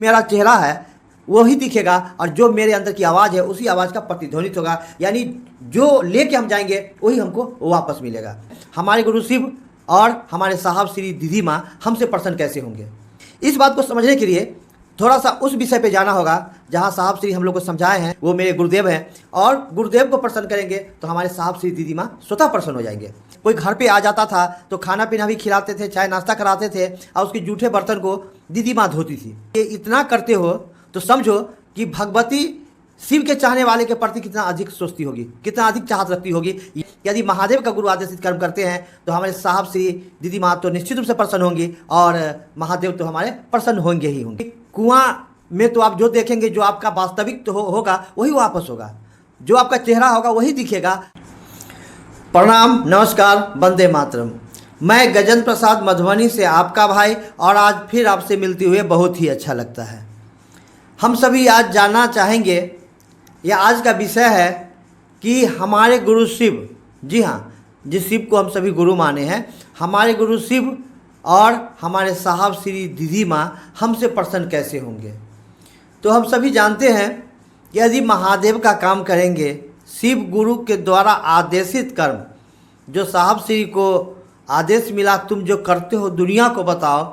मेरा चेहरा है वही दिखेगा और जो मेरे अंदर की आवाज़ है उसी आवाज़ का प्रतिध्वनित होगा, यानी जो लेके हम जाएंगे वही हमको वापस मिलेगा। हमारे गुरु शिव और हमारे साहब श्री दीदी माँ हमसे प्रसन्न कैसे होंगे, इस बात को समझने के लिए थोड़ा सा उस विषय पे जाना होगा जहाँ साहब श्री हम लोग को समझाए हैं। वो मेरे गुरुदेव हैं और गुरुदेव को प्रसन्न करेंगे तो हमारे साहब श्री दीदी माँ स्वतः प्रसन्न हो जाएंगे। कोई घर पे आ जाता था तो खाना पीना भी खिलाते थे, चाय नाश्ता कराते थे और उसके जूठे बर्तन को दीदी माँ धोती थी। ये इतना करते हो तो समझो कि भगवती शिव के चाहने वाले के प्रति कितना अधिक सोचती होगी, कितना अधिक चाहत रखती होगी। यदि महादेव का गुरु आदेशित कर्म करते हैं तो हमारे साहब श्री दीदी माँ तो निश्चित रूप से प्रसन्न होंगी और महादेव तो हमारे प्रसन्न होंगे ही होंगे। कुआं में तो आप जो देखेंगे, जो आपका वास्तविक तो होगा वही वापस होगा, जो आपका चेहरा होगा वही दिखेगा। प्रणाम, नमस्कार, वंदे मातरम। मैं गजेंद्र प्रसाद मधुबनी से आपका भाई और आज फिर आपसे मिलते हुए बहुत ही अच्छा लगता है। हम सभी आज जानना चाहेंगे, यह आज का विषय है कि हमारे गुरु शिव, जी हाँ, जिस शिव को हम सभी गुरु माने हैं, हमारे गुरु शिव और हमारे साहब श्री दीदी माँ हमसे प्रसन्न कैसे होंगे। तो हम सभी जानते हैं कि यदि महादेव का काम करेंगे, शिव गुरु के द्वारा आदेशित कर्म, जो साहब श्री को आदेश मिला तुम जो करते हो दुनिया को बताओ,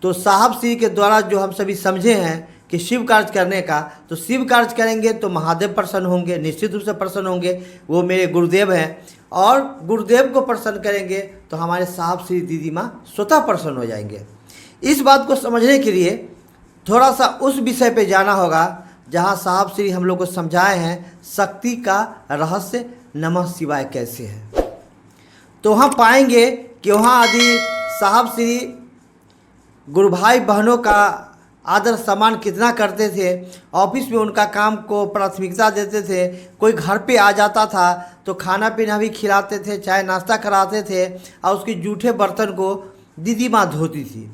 तो साहब श्री के द्वारा जो हम सभी समझे हैं कि शिव कार्य करने का, तो शिव कार्य करेंगे तो महादेव प्रसन्न होंगे, निश्चित रूप से प्रसन्न होंगे। वो मेरे गुरुदेव हैं और गुरुदेव को प्रसन्न करेंगे तो हमारे साहब श्री दीदी माँ स्वतः प्रसन्न हो जाएंगे। इस बात को समझने के लिए थोड़ा सा उस विषय पे जाना होगा जहाँ साहब श्री हम लोग को समझाए हैं शक्ति का रहस्य नमः शिवाय कैसे है। तो वहाँ पाएंगे कि वहाँ यदि साहब श्री गुरु भाई बहनों का आदर सम्मान कितना करते थे, ऑफिस में उनका काम को प्राथमिकता देते थे। कोई घर पे आ जाता था तो खाना पीना भी खिलाते थे, चाय नाश्ता कराते थे और उसके जूठे बर्तन को दीदी माँ धोती थी।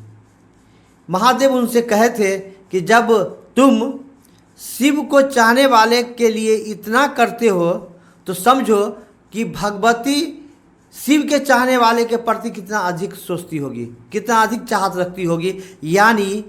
महादेव उनसे कहे थे कि जब तुम शिव को चाहने वाले के लिए इतना करते हो तो समझो कि भगवती शिव के चाहने वाले के प्रति कितना अधिक सोचती होगी, कितना अधिक चाहत रखती होगी। यानी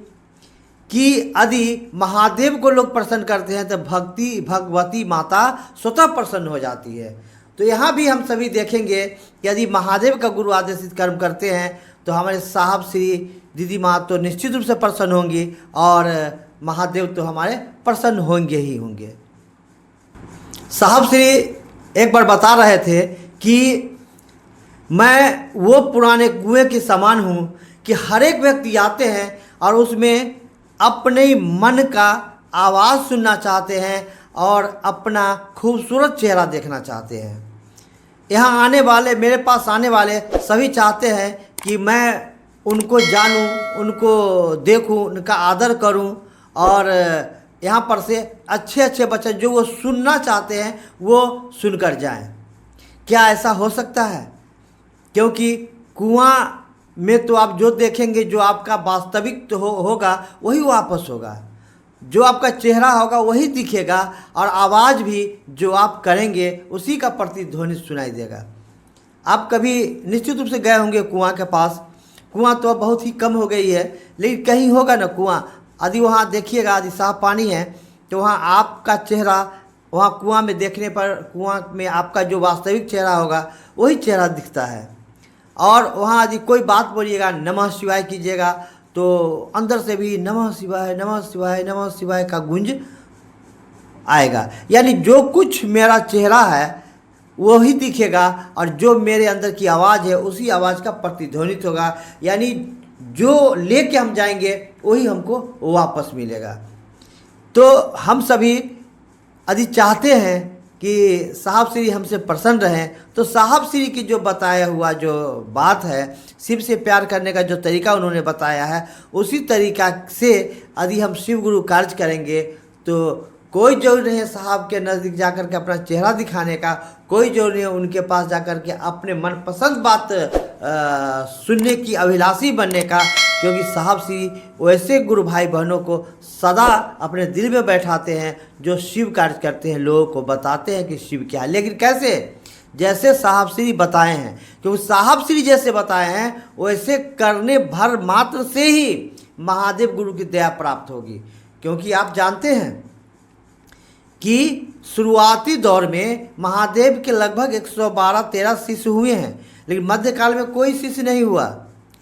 कि यदि महादेव को लोग प्रसन्न करते हैं तो भगवती माता स्वतः प्रसन्न हो जाती है। तो यहाँ भी हम सभी देखेंगे कि यदि महादेव का गुरु आदेशित कर्म करते हैं तो हमारे साहब श्री दीदी माँ तो निश्चित रूप से प्रसन्न होंगी और महादेव तो हमारे प्रसन्न होंगे ही होंगे। साहब श्री एक बार बता रहे थे कि मैं वो पुराने कुएं के समान हूँ कि हर एक व्यक्ति आते हैं और उसमें अपने मन का आवाज़ सुनना चाहते हैं और अपना खूबसूरत चेहरा देखना चाहते हैं। यहाँ आने वाले, मेरे पास आने वाले सभी चाहते हैं कि मैं उनको जानूं, उनको देखूं, उनका आदर करूं और यहाँ पर से अच्छे अच्छे बच्चे जो वो सुनना चाहते हैं वो सुनकर जाएं। क्या ऐसा हो सकता है? क्योंकि कुआं में तो आप जो देखेंगे, जो आपका वास्तविक तो होगा वही वापस होगा, जो आपका चेहरा होगा वही दिखेगा और आवाज़ भी जो आप करेंगे उसी का प्रतिध्वनि सुनाई देगा। आप कभी निश्चित रूप से गए होंगे कुआं के पास। कुआं तो अब बहुत ही कम हो गई है, लेकिन कहीं होगा ना कुआं। यदि वहाँ देखिएगा, यदि साफ पानी है तो वहाँ आपका चेहरा, वहाँ कुआं में देखने पर कुआं में आपका जो वास्तविक चेहरा होगा वही चेहरा दिखता है। और वहाँ यदि कोई बात बोलिएगा, नमः शिवाय कीजिएगा, तो अंदर से भी नमः शिवाय नमः शिवाय नमः शिवाय का गूंज आएगा। यानी जो कुछ मेरा चेहरा है वही दिखेगा और जो मेरे अंदर की आवाज़ है उसी आवाज़ का प्रतिध्वनित होगा, यानी जो लेके हम जाएंगे वही हमको वापस मिलेगा। तो हम सभी यदि चाहते हैं कि साहब श्री हमसे प्रसन्न रहें तो साहब श्री की जो बताया हुआ जो बात है, शिव से प्यार करने का जो तरीका उन्होंने बताया है, उसी तरीका से यदि हम शिव गुरु कार्य करेंगे तो कोई जरूरी नहीं है साहब के नज़दीक जाकर के अपना चेहरा दिखाने का, कोई जरूरी नहीं है उनके पास जाकर के अपने मनपसंद बात सुनने की अभिलाषी बनने का, क्योंकि साहब श्री वैसे गुरु भाई बहनों को सदा अपने दिल में बैठाते हैं जो शिव कार्य करते हैं, लोगों को बताते हैं कि शिव क्या है। लेकिन कैसे? जैसे साहब श्री बताए हैं, क्योंकि साहब श्री जैसे बताए हैं वैसे करने भर मात्र से ही महादेव गुरु की दया प्राप्त होगी। क्योंकि आप जानते हैं कि शुरुआती दौर में महादेव के लगभग 112-13 शिष्य हुए हैं, लेकिन मध्यकाल में कोई शिष्य नहीं हुआ,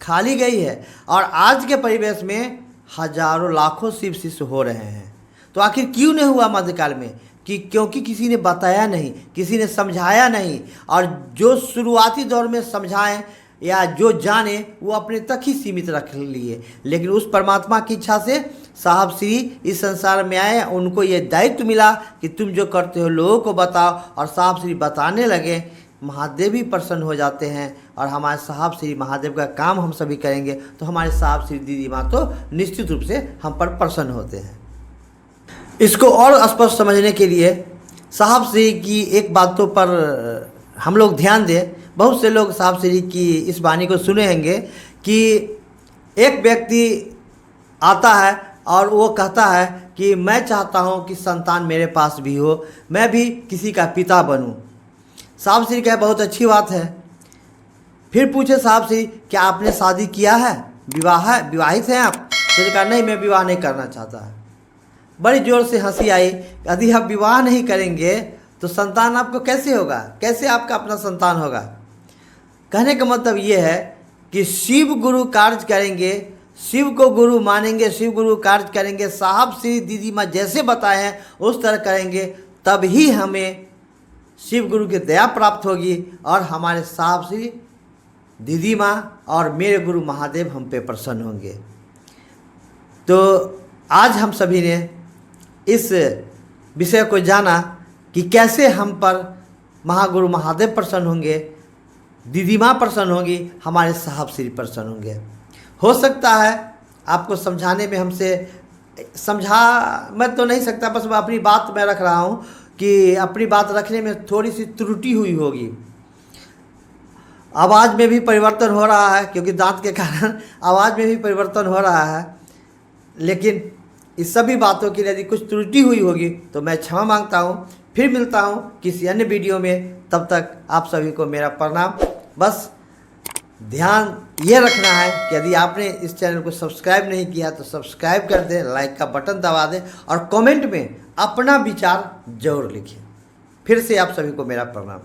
खाली गई है। और आज के परिवेश में हजारों लाखों शिव शिष्य हो रहे हैं। तो आखिर क्यों नहीं हुआ मध्यकाल में? क्योंकि किसी ने बताया नहीं, किसी ने समझाया नहीं। और जो शुरुआती दौर में समझाएं या जो जाने वो अपने तक ही सीमित रख लिए। लेकिन उस परमात्मा की इच्छा से साहब श्री इस संसार में आए, उनको ये दायित्व मिला कि तुम जो करते हो लोगों को बताओ। और साहब श्री बताने लगे, महादेव भी प्रसन्न हो जाते हैं। और हमारे साहब श्री महादेव का काम हम सभी करेंगे तो हमारे साहब श्री दीदी माँ तो निश्चित रूप से हम पर प्रसन्न होते हैं। इसको और स्पष्ट समझने के लिए साहब श्री की एक बातों पर हम लोग ध्यान दें। बहुत से लोग साहब श्री की इस वाणी को सुने होंगे कि एक व्यक्ति आता है और वो कहता है कि मैं चाहता हूँ कि संतान मेरे पास भी हो, मैं भी किसी का पिता बनूँ। साहब श्री कहे बहुत अच्छी बात है। फिर पूछे साहब श्री क्या आपने शादी किया है, विवाहित हैं आप? तो कहा नहीं, मैं विवाह नहीं करना चाहता। बड़ी जोर से हंसी आई। यदि आप विवाह नहीं करेंगे तो संतान आपको कैसे होगा, कैसे आपका अपना संतान होगा? कहने का मतलब ये है कि शिव गुरु कार्य करेंगे, शिव को गुरु मानेंगे, शिव गुरु कार्य करेंगे, साहब श्री दीदी माँ जैसे बताए हैं उस तरह करेंगे, तब ही हमें शिव गुरु की दया प्राप्त होगी और हमारे साहब श्री दीदी माँ और मेरे गुरु महादेव हम पे प्रसन्न होंगे। तो आज हम सभी ने इस विषय को जाना कि कैसे हम पर महागुरु महादेव प्रसन्न होंगे, दीदी माँ प्रसन्न होगी, हमारे साहब श्री प्रसन्न होंगे। हो सकता है आपको समझाने में हमसे मैं तो नहीं सकता, बस मैं अपनी बात में रख रहा हूँ कि अपनी बात रखने में थोड़ी सी त्रुटि हुई होगी। आवाज़ में भी परिवर्तन हो रहा है क्योंकि दांत के कारण आवाज़ में भी परिवर्तन हो रहा है। लेकिन इस सभी बातों के लिए यदि कुछ त्रुटि हुई होगी तो मैं क्षमा मांगता हूँ। फिर मिलता हूँ किसी अन्य वीडियो में, तब तक आप सभी को मेरा प्रणाम। बस ध्यान ये रखना है कि यदि आपने इस चैनल को सब्सक्राइब नहीं किया तो सब्सक्राइब कर दें, लाइक का बटन दबा दें और कमेंट में अपना विचार जरूर लिखें। फिर से आप सभी को मेरा प्रणाम।